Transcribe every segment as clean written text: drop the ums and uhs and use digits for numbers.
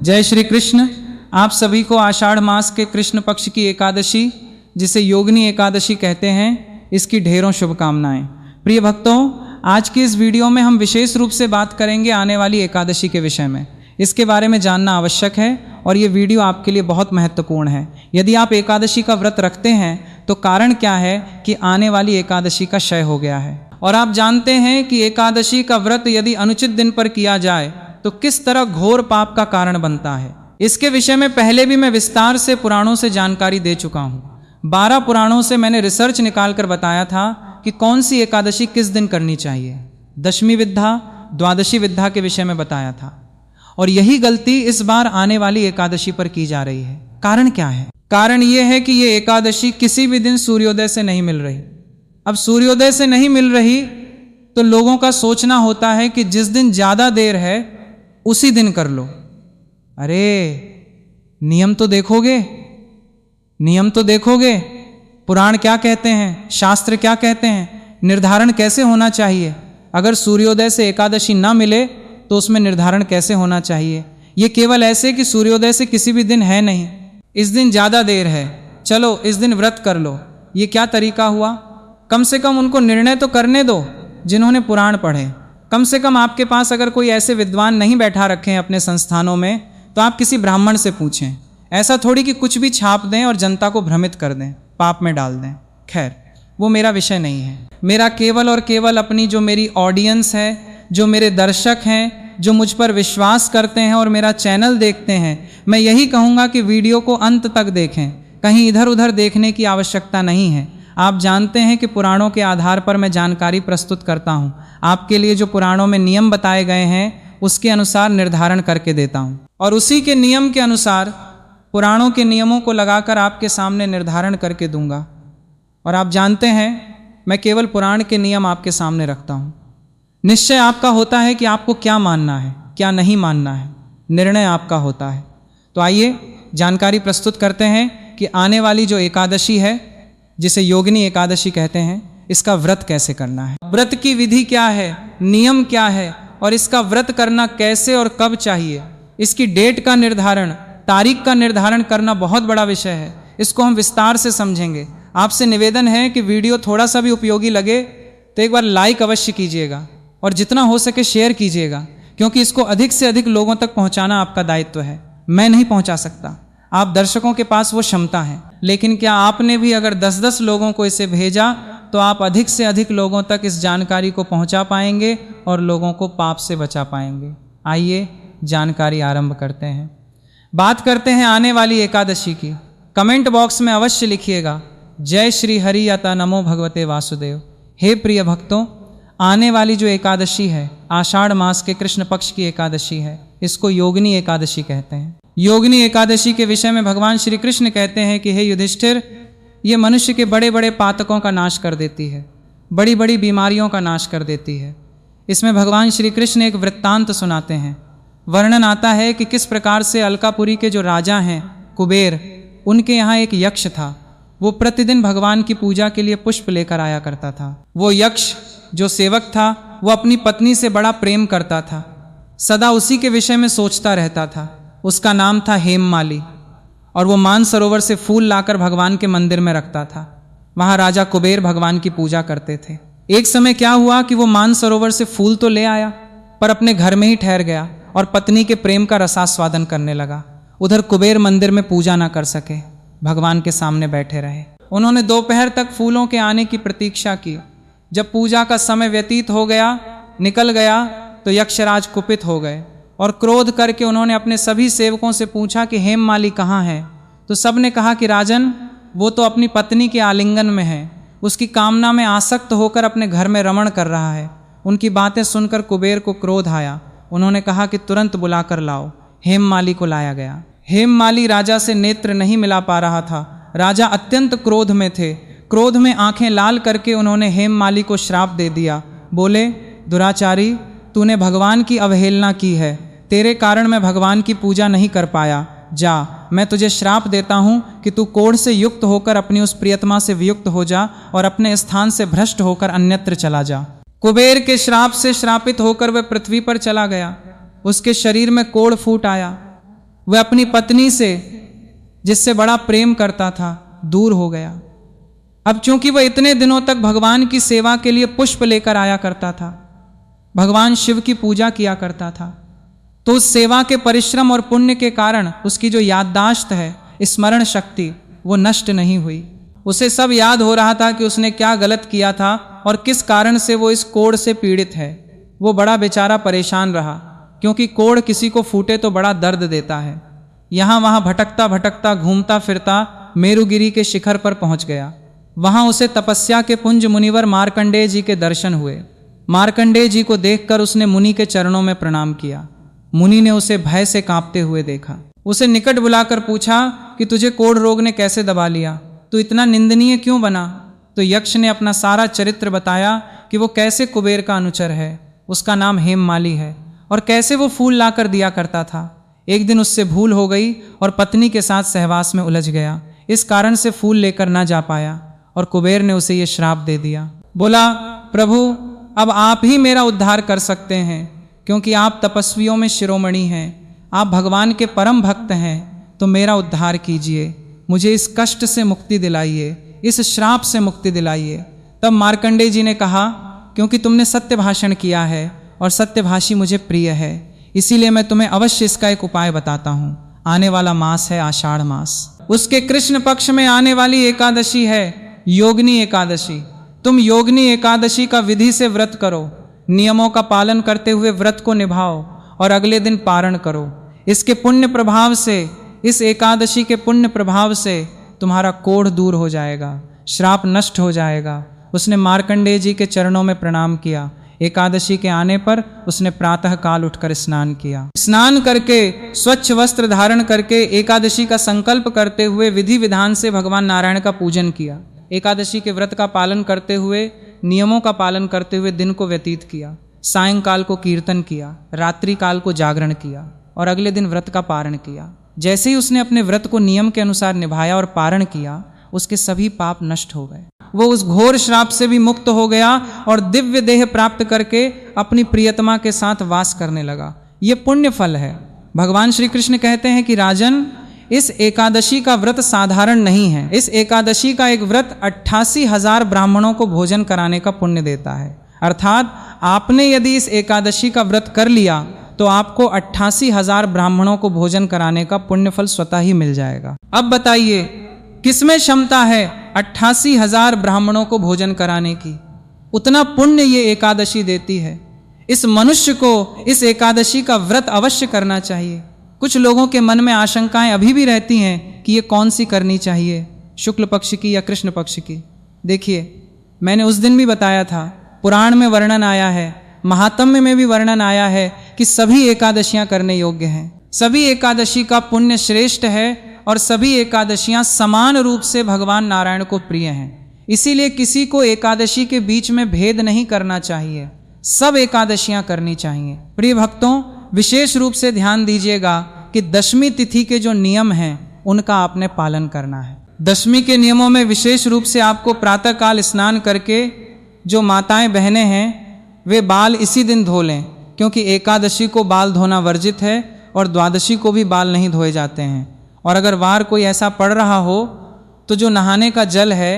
जय श्री कृष्ण। आप सभी को आषाढ़ मास के कृष्ण पक्ष की एकादशी, जिसे योगिनी एकादशी कहते हैं, इसकी ढेरों शुभकामनाएं। प्रिय भक्तों, आज की इस वीडियो में हम विशेष रूप से बात करेंगे आने वाली एकादशी के विषय में। इसके बारे में जानना आवश्यक है और ये वीडियो आपके लिए बहुत महत्वपूर्ण है। यदि आप एकादशी का व्रत रखते हैं तो कारण क्या है कि आने वाली एकादशी का क्षय हो गया है। और आप जानते हैं कि एकादशी का व्रत यदि अनुचित दिन पर किया जाए तो किस तरह घोर पाप का कारण बनता है। इसके विषय में पहले भी मैं विस्तार से पुराणों से जानकारी दे चुका हूँ। 12 पुराणों से मैंने रिसर्च निकाल कर बताया था कि कौन सी एकादशी किस दिन करनी चाहिए। दशमी विद्या, द्वादशी विद्या के विषय में बताया था। और यही गलती इस बार आने वाली एकादशी पर की जा रही है। कारण क्या है? कारण यह है कि ये एकादशी किसी भी दिन सूर्योदय से नहीं मिल रही। अब सूर्योदय से नहीं मिल रही तो लोगों का सोचना होता है कि जिस दिन ज़्यादा देर है उसी दिन कर लो। अरे नियम तो देखोगे, नियम तो देखोगे। पुराण क्या कहते हैं, शास्त्र क्या कहते हैं, निर्धारण कैसे होना चाहिए। अगर सूर्योदय से एकादशी ना मिले तो उसमें निर्धारण कैसे होना चाहिए। ये केवल ऐसे कि सूर्योदय से किसी भी दिन है नहीं, इस दिन ज़्यादा देर है, चलो इस दिन व्रत कर लो। ये क्या तरीका हुआ? कम से कम उनको निर्णय तो करने दो जिन्होंने पुराण पढ़े। कम से कम आपके पास अगर कोई ऐसे विद्वान नहीं बैठा रखे हैं अपने संस्थानों में तो आप किसी ब्राह्मण से पूछें। ऐसा थोड़ी कि कुछ भी छाप दें और जनता को भ्रमित कर दें, पाप में डाल दें। खैर, वो मेरा विषय नहीं है। मेरा केवल और केवल अपनी जो मेरी ऑडियंस है, जो मेरे दर्शक हैं, जो मुझ पर विश्वास करते हैं और मेरा चैनल देखते हैं, मैं यही कहूँगा कि वीडियो को अंत तक देखें। कहीं इधर उधर देखने की आवश्यकता नहीं है। आप जानते हैं कि पुराणों के आधार पर मैं जानकारी प्रस्तुत करता हूँ। आपके लिए जो पुराणों में नियम बताए गए हैं उसके अनुसार निर्धारण करके देता हूँ और उसी के नियम के अनुसार पुराणों के नियमों को लगाकर आपके सामने निर्धारण करके दूंगा। और आप जानते हैं मैं केवल पुराण के नियम आपके सामने रखता हूँ। निश्चय आपका होता है कि आपको क्या मानना है, क्या नहीं मानना है। निर्णय आपका होता है। तो आइए जानकारी प्रस्तुत करते हैं कि आने वाली जो एकादशी है, जिसे योगिनी एकादशी कहते हैं, इसका व्रत कैसे करना है, व्रत की विधि क्या है, नियम क्या है और इसका व्रत करना कैसे और कब चाहिए। इसकी डेट का निर्धारण, तारीख का निर्धारण करना बहुत बड़ा विषय है। इसको हम विस्तार से समझेंगे। आपसे निवेदन है कि वीडियो थोड़ा सा भी उपयोगी लगे तो एक बार लाइक अवश्य कीजिएगा और जितना हो सके शेयर कीजिएगा, क्योंकि इसको अधिक से अधिक लोगों तक पहुंचाना आपका दायित्व है। मैं नहीं पहुंचा सकता, आप दर्शकों के पास वो क्षमता है। लेकिन क्या आपने भी अगर 10-10 लोगों को इसे भेजा तो आप अधिक से अधिक लोगों तक इस जानकारी को पहुंचा पाएंगे और लोगों को पाप से बचा पाएंगे। आइए जानकारी आरंभ करते हैं। बात करते हैं आने वाली एकादशी की। कमेंट बॉक्स में अवश्य लिखिएगा जय श्री हरि अता नमो भगवते वासुदेव। हे प्रिय भक्तों, आने वाली जो एकादशी है, आषाढ़ मास के कृष्ण पक्ष की एकादशी है, इसको योगिनी एकादशी कहते हैं। योगिनी एकादशी के विषय में भगवान श्री कृष्ण कहते हैं कि हे युधिष्ठिर, ये मनुष्य के बड़े बड़े पातकों का नाश कर देती है, बड़ी बड़ी बीमारियों का नाश कर देती है। इसमें भगवान श्री कृष्ण एक वृत्तांत सुनाते हैं। वर्णन आता है कि किस प्रकार से अलकापुरी के जो राजा हैं कुबेर, उनके यहाँ एक यक्ष था। वो प्रतिदिन भगवान की पूजा के लिए पुष्प लेकर आया करता था। वो यक्ष जो सेवक था वो अपनी पत्नी से बड़ा प्रेम करता था, सदा उसी के विषय में सोचता रहता था। उसका नाम था हेममाली और वो मानसरोवर से फूल लाकर भगवान के मंदिर में रखता था। वहाँ राजा कुबेर भगवान की पूजा करते थे। एक समय क्या हुआ कि वो मानसरोवर से फूल तो ले आया पर अपने घर में ही ठहर गया और पत्नी के प्रेम का रसास्वादन करने लगा। उधर कुबेर मंदिर में पूजा ना कर सके, भगवान के सामने बैठे रहे। उन्होंने दोपहर तक फूलों के आने की प्रतीक्षा की। जब पूजा का समय व्यतीत हो गया, निकल गया, तो यक्षराज कुपित हो गए और क्रोध करके उन्होंने अपने सभी सेवकों से पूछा कि हेममाली कहाँ है। तो सब ने कहा कि राजन, वो तो अपनी पत्नी के आलिंगन में है, उसकी कामना में आसक्त होकर अपने घर में रमण कर रहा है। उनकी बातें सुनकर कुबेर को क्रोध आया। उन्होंने कहा कि तुरंत बुलाकर लाओ। हेममाली को लाया गया। हेममाली राजा से नेत्र नहीं मिला पा रहा था। राजा अत्यंत क्रोध में थे। क्रोध में आंखें लाल करके उन्होंने हेममाली को श्राप दे दिया। बोले, दुराचारी, तूने भगवान की अवहेलना की है, तेरे कारण मैं भगवान की पूजा नहीं कर पाया। जा, मैं तुझे श्राप देता हूँ कि तू कोढ़ से युक्त होकर अपनी उस प्रियतमा से वियुक्त हो जा और अपने स्थान से भ्रष्ट होकर अन्यत्र चला जा। कुबेर के श्राप से श्रापित होकर वह पृथ्वी पर चला गया। उसके शरीर में कोढ़ फूट आया। वह अपनी पत्नी से जिससे बड़ा प्रेम करता था दूर हो गया। अब चूंकि वह इतने दिनों तक भगवान की सेवा के लिए पुष्प लेकर आया करता था, भगवान शिव की पूजा किया करता था, तो उस सेवा के परिश्रम और पुण्य के कारण उसकी जो याददाश्त है, स्मरण शक्ति, वो नष्ट नहीं हुई। उसे सब याद हो रहा था कि उसने क्या गलत किया था और किस कारण से वो इस कोढ़ से पीड़ित है। वो बड़ा बेचारा परेशान रहा, क्योंकि कोढ़ किसी को फूटे तो बड़ा दर्द देता है। यहाँ वहाँ भटकता भटकता घूमता फिरता मेरुगिरी के शिखर पर पहुँच गया। वहाँ उसे तपस्या के पुंज मुनिवर मार्कंडेय जी के दर्शन हुए। मार्कंडेय जी को देखकर उसने मुनि के चरणों में प्रणाम किया। मुनि ने उसे भय से कांपते हुए देखा। उसे निकट बुलाकर पूछा कि तुझे कोढ़ रोग ने कैसे दबा लिया, तू इतना निंदनीय क्यों बना? तो यक्ष ने अपना सारा चरित्र बताया कि वो कैसे कुबेर का अनुचर है, उसका नाम हेममाली है, और कैसे वो फूल लाकर दिया करता था। एक दिन उससे भूल हो गई और पत्नी के साथ सहवास में उलझ गया। इस कारण से फूल लेकर ना जा पाया और कुबेर ने उसे ये श्राप दे दिया। बोला, प्रभु अब आप ही मेरा उद्धार कर सकते हैं, क्योंकि आप तपस्वियों में शिरोमणि हैं, आप भगवान के परम भक्त हैं, तो मेरा उद्धार कीजिए, मुझे इस कष्ट से मुक्ति दिलाइए, इस श्राप से मुक्ति दिलाइए। तब मार्कंडेय जी ने कहा, क्योंकि तुमने सत्य भाषण किया है और सत्यभाषी मुझे प्रिय है, इसीलिए मैं तुम्हें अवश्य इसका एक उपाय बताता हूँ। आने वाला मास है आषाढ़ मास, उसके कृष्ण पक्ष में आने वाली एकादशी है योगिनी एकादशी। तुम योगिनी एकादशी का विधि से व्रत करो, नियमों का पालन करते हुए व्रत को निभाओ और अगले दिन पारण करो। इसके पुण्य प्रभाव से, इस एकादशी के पुण्य प्रभाव से तुम्हारा कोढ़ दूर हो जाएगा, श्राप नष्ट हो जाएगा। उसने मार्कंडेय जी के चरणों में प्रणाम किया। एकादशी के आने पर उसने प्रातः काल उठकर स्नान किया। स्नान करके स्वच्छ वस्त्र धारण करके एकादशी का संकल्प करते हुए विधि विधान से भगवान नारायण का पूजन किया। एकादशी के व्रत का पालन करते हुए, नियमों का पालन करते हुए दिन को व्यतीत किया। सायंकाल को कीर्तन किया, रात्रि काल को जागरण किया और अगले दिन व्रत का पारण किया। जैसे ही उसने अपने व्रत को नियम के अनुसार निभाया और पारण किया, उसके सभी पाप नष्ट हो गए। वो उस घोर श्राप से भी मुक्त हो गया और दिव्य देह प्राप्त करके अपनी प्रियतमा के साथ वास करने लगा। ये पुण्य फल है। भगवान श्री कृष्ण कहते हैं कि राजन, इस एकादशी का व्रत साधारण नहीं है। इस एकादशी का एक व्रत 88,000 ब्राह्मणों को भोजन कराने का पुण्य देता है। अर्थात आपने यदि इस एकादशी का व्रत कर लिया तो आपको 88,000 ब्राह्मणों को भोजन कराने का पुण्य फल स्वतः ही मिल जाएगा। अब बताइए, किसमें क्षमता है 88,000 ब्राह्मणों को भोजन कराने की? उतना पुण्य ये एकादशी देती है। इस मनुष्य को इस एकादशी का व्रत अवश्य करना चाहिए। कुछ लोगों के मन में आशंकाएं अभी भी रहती हैं कि ये कौन सी करनी चाहिए, शुक्ल पक्ष की या कृष्ण पक्ष की। देखिए, मैंने उस दिन भी बताया था, पुराण में वर्णन आया है, महात्म्य में भी वर्णन आया है कि सभी एकादशियां करने योग्य हैं। सभी एकादशी का पुण्य श्रेष्ठ है और सभी एकादशियां समान रूप से भगवान नारायण को प्रिय हैं। इसीलिए किसी को एकादशी के बीच में भेद नहीं करना चाहिए, सब एकादशियां करनी चाहिए। प्रिय भक्तों, विशेष रूप से ध्यान दीजिएगा कि दशमी तिथि के जो नियम हैं उनका आपने पालन करना है। दशमी के नियमों में विशेष रूप से आपको प्रातःकाल स्नान करके जो माताएं बहनें हैं वे बाल इसी दिन धो लें, क्योंकि एकादशी को बाल धोना वर्जित है और द्वादशी को भी बाल नहीं धोए जाते हैं। और अगर वार कोई ऐसा पड़ रहा हो तो जो नहाने का जल है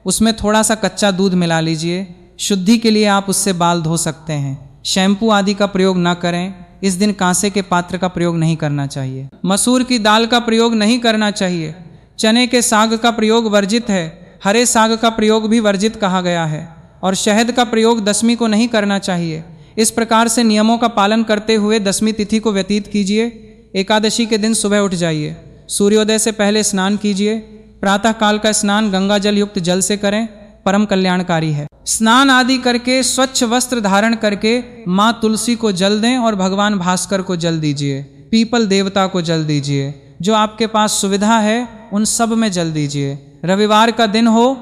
उसमें थोड़ा सा कच्चा दूध मिला लीजिए, शुद्धि के लिए आप उससे बाल धो सकते हैं। शैम्पू आदि का प्रयोग ना करें। इस दिन कांसे के पात्र का प्रयोग नहीं करना चाहिए। मसूर की दाल का प्रयोग नहीं करना चाहिए। चने के साग का प्रयोग वर्जित है। हरे साग का प्रयोग भी वर्जित कहा गया है। और शहद का प्रयोग दशमी को नहीं करना चाहिए। इस प्रकार से नियमों का पालन करते हुए दशमी तिथि को व्यतीत कीजिए। एकादशी के दिन सुबह उठ जाइए, सूर्योदय से पहले स्नान कीजिए। प्रातः काल का स्नान गंगा जल युक्त जल से करें, परम कल्याणकारी है। स्नान आदि करके स्वच्छ वस्त्र धारण करके माँ तुलसी को जल दें और भगवान भास्कर को जल दीजिए। पीपल देवता को जल दीजिए। जो आपके पास सुविधा है उन सब में जल दीजिए। रविवार का दिन हो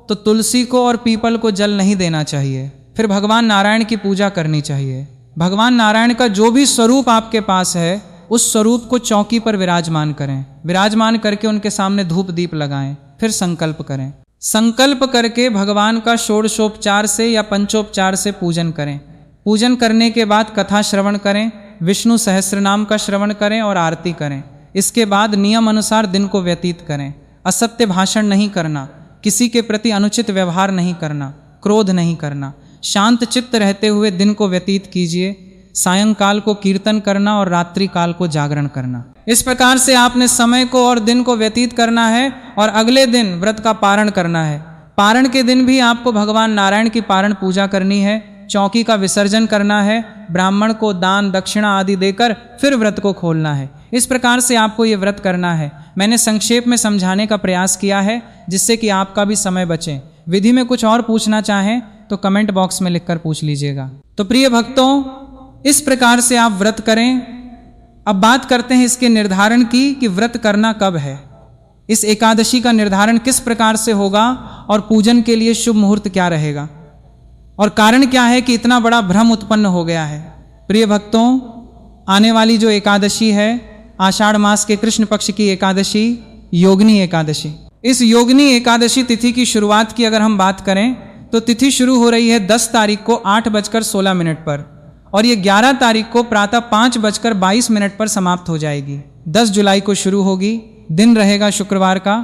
तो तुलसी को और पीपल को जल नहीं देना चाहिए। फिर भगवान नारायण की पूजा करनी चाहिए। भगवान नारायण का जो भी स्वरूप आपके पास है उस स्वरूप को चौकी पर विराजमान करें। विराजमान करके उनके सामने धूप दीप लगाएं। फिर संकल्प करें। संकल्प करके भगवान का षोडशोपचार से या पंचोपचार से पूजन करें। पूजन करने के बाद कथा श्रवण करें, विष्णु सहस्त्र नाम का श्रवण करें और आरती करें। इसके बाद नियम अनुसार दिन को व्यतीत करें। असत्य भाषण नहीं करना, किसी के प्रति अनुचित व्यवहार नहीं करना, क्रोध नहीं करना, शांत चित्त रहते हुए दिन को व्यतीत कीजिए। सायंकाल को कीर्तन करना और रात्रि काल को जागरण करना। इस प्रकार से आपने समय को और दिन को व्यतीत करना है और अगले दिन व्रत का पारण करना है। पारण के दिन भी आपको भगवान नारायण की पारण पूजा करनी है, चौकी का विसर्जन करना है, ब्राह्मण को दान दक्षिणा आदि देकर फिर व्रत को खोलना है। इस प्रकार से आपको ये व्रत करना है। मैंने संक्षेप में समझाने का प्रयास किया है जिससे कि आपका भी समय बचे। विधि में कुछ और पूछना चाहें तो कमेंट बॉक्स में लिखकर पूछ लीजिएगा। तो प्रिय भक्तों, इस प्रकार से आप व्रत करें। अब बात करते हैं इसके निर्धारण की कि व्रत करना कब है। इस एकादशी का निर्धारण किस प्रकार से होगा और पूजन के लिए शुभ मुहूर्त क्या रहेगा और कारण क्या है कि इतना बड़ा भ्रम उत्पन्न हो गया है। प्रिय भक्तों, आने वाली जो एकादशी है, आषाढ़ मास के कृष्ण पक्ष की एकादशी, योगिनी एकादशी। इस योगिनी एकादशी तिथि की शुरुआत की अगर हम बात करें तो तिथि शुरू हो रही है 10 तारीख को 8:16 पर और ये 11 तारीख को प्रातः 5:22 पर समाप्त हो जाएगी। 10 जुलाई को शुरू होगी, दिन रहेगा शुक्रवार का,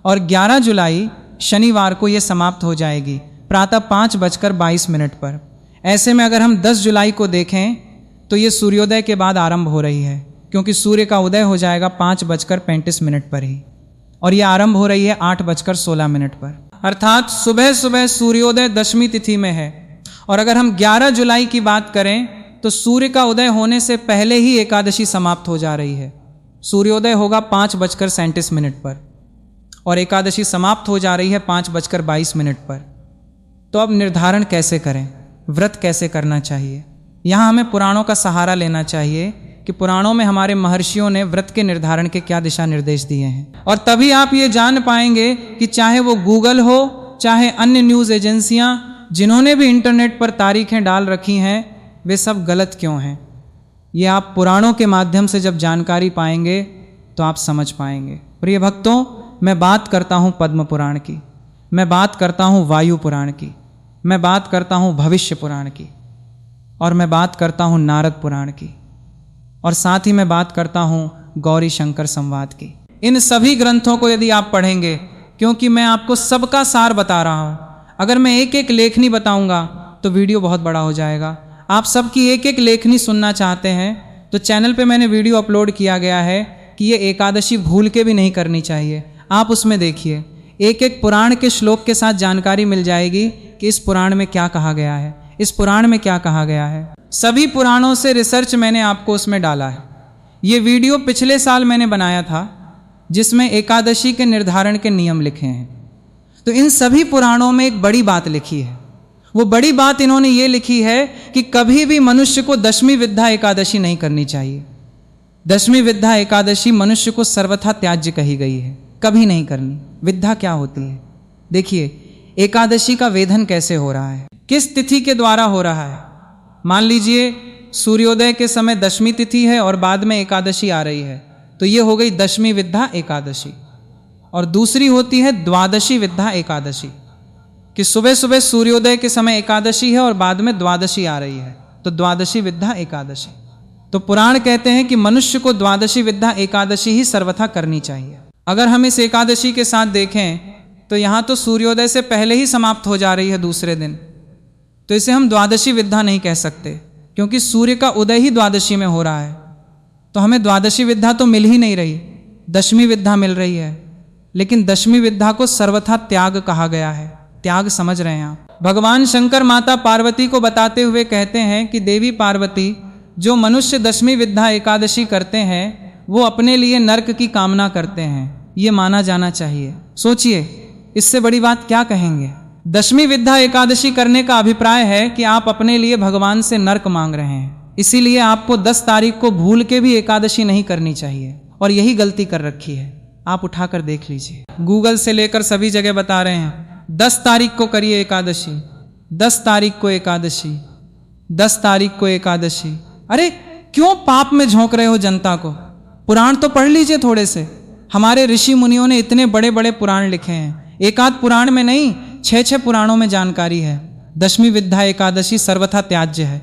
और 11 जुलाई शनिवार को ये समाप्त हो जाएगी प्रातः 5:22 पर। ऐसे में अगर हम 10 जुलाई को देखें तो ये सूर्योदय के बाद आरंभ हो रही है, क्योंकि सूर्य का उदय हो जाएगा 5:35 पर ही, और ये आरंभ हो रही है 8:16 पर, अर्थात सुबह सुबह सूर्योदय दशमी तिथि में है। और अगर हम 11 जुलाई की बात करें तो सूर्य का उदय होने से पहले ही एकादशी समाप्त हो जा रही है। सूर्योदय होगा 5:37 पर और एकादशी समाप्त हो जा रही है 5:22 पर। तो अब निर्धारण कैसे करें, व्रत कैसे करना चाहिए? यहाँ हमें पुराणों का सहारा लेना चाहिए कि पुराणों में हमारे महर्षियों ने व्रत के निर्धारण के क्या दिशा निर्देश दिए हैं, और तभी आप ये जान पाएंगे कि चाहे वो गूगल हो, चाहे अन्य न्यूज़ एजेंसियाँ जिन्होंने भी इंटरनेट पर तारीखें डाल रखी हैं, वे सब गलत क्यों हैं। ये आप पुराणों के माध्यम से जब जानकारी पाएंगे तो आप समझ पाएंगे। प्रिय भक्तों, मैं बात करता हूँ पद्म पुराण की, मैं बात करता हूँ वायु पुराण की, मैं बात करता हूँ भविष्य पुराण की, और मैं बात करता हूँ नारद पुराण की, और साथ ही मैं बात करता हूँ गौरी शंकर संवाद की। इन सभी ग्रंथों को यदि आप पढ़ेंगे, क्योंकि मैं आपको सबका सार बता रहा हूँ, अगर मैं एक एक लेखनी बताऊंगा तो वीडियो बहुत बड़ा हो जाएगा। आप सबकी एक एक लेखनी सुनना चाहते हैं तो चैनल पे मैंने वीडियो अपलोड किया गया है कि ये एकादशी भूल के भी नहीं करनी चाहिए। आप उसमें देखिए, एक एक पुराण के श्लोक के साथ जानकारी मिल जाएगी कि इस पुराण में क्या कहा गया है, इस पुराण में क्या कहा गया है। सभी पुराणों से रिसर्च मैंने आपको उसमें डाला है। ये वीडियो पिछले साल मैंने बनाया था जिसमें एकादशी के निर्धारण के नियम लिखे हैं। तो इन सभी पुराणों में एक बड़ी बात लिखी है। वो बड़ी बात इन्होंने ये लिखी है कि कभी भी मनुष्य को दशमी विद्या एकादशी नहीं करनी चाहिए। दशमी विद्या एकादशी मनुष्य को सर्वथा त्याज्य कही गई है, कभी नहीं करनी। विद्या क्या होती है? देखिए, एकादशी का वेधन कैसे हो रहा है, किस तिथि के द्वारा हो रहा है। मान लीजिए सूर्योदय के समय दशमी तिथि है और बाद में एकादशी आ रही है, तो ये हो गई दशमी विद्या एकादशी। और दूसरी होती है द्वादशी विद्या एकादशी, कि सुबह सुबह सूर्योदय के समय एकादशी है और बाद में द्वादशी आ रही है, तो द्वादशी विद्या एकादशी। तो पुराण कहते हैं कि मनुष्य को द्वादशी विद्या एकादशी ही सर्वथा करनी चाहिए। अगर हम इस एकादशी के साथ देखें तो यहाँ तो सूर्योदय से पहले ही समाप्त हो जा रही है दूसरे दिन, तो इसे हम द्वादशी विद्या नहीं कह सकते, क्योंकि सूर्य का उदय ही द्वादशी में हो रहा है। तो हमें द्वादशी विद्या तो मिल ही नहीं रही, दशमी विद्या मिल रही है। लेकिन दशमी विद्या को सर्वथा त्याग कहा गया है। त्याग समझ रहे हैं आप? भगवान शंकर माता पार्वती को बताते हुए कहते हैं कि देवी पार्वती, जो मनुष्य दशमी विद्या एकादशी करते हैं वो अपने लिए नरक की कामना करते हैं, ये माना जाना चाहिए। सोचिए, इससे बड़ी बात क्या कहेंगे। दशमी विद्या एकादशी करने का अभिप्राय है कि आप अपने लिए भगवान से नरक मांग रहे हैं। इसीलिए आपको 10 तारीख को भूल के भी एकादशी नहीं करनी चाहिए, और यही गलती कर रखी है। आप उठाकर देख लीजिए, गूगल से लेकर सभी जगह बता रहे हैं 10 तारीख को करिए एकादशी, 10 तारीख को एकादशी, 10 तारीख को एकादशी। अरे क्यों पाप में झोंक रहे हो जनता को? पुराण तो पढ़ लीजिए थोड़े से। हमारे ऋषि मुनियों ने इतने बड़े बड़े पुराण लिखे हैं, एक आध पुराण में नहीं, 6 पुराणों में जानकारी है। दशमी विद्या एकादशी सर्वथा त्याज्य है।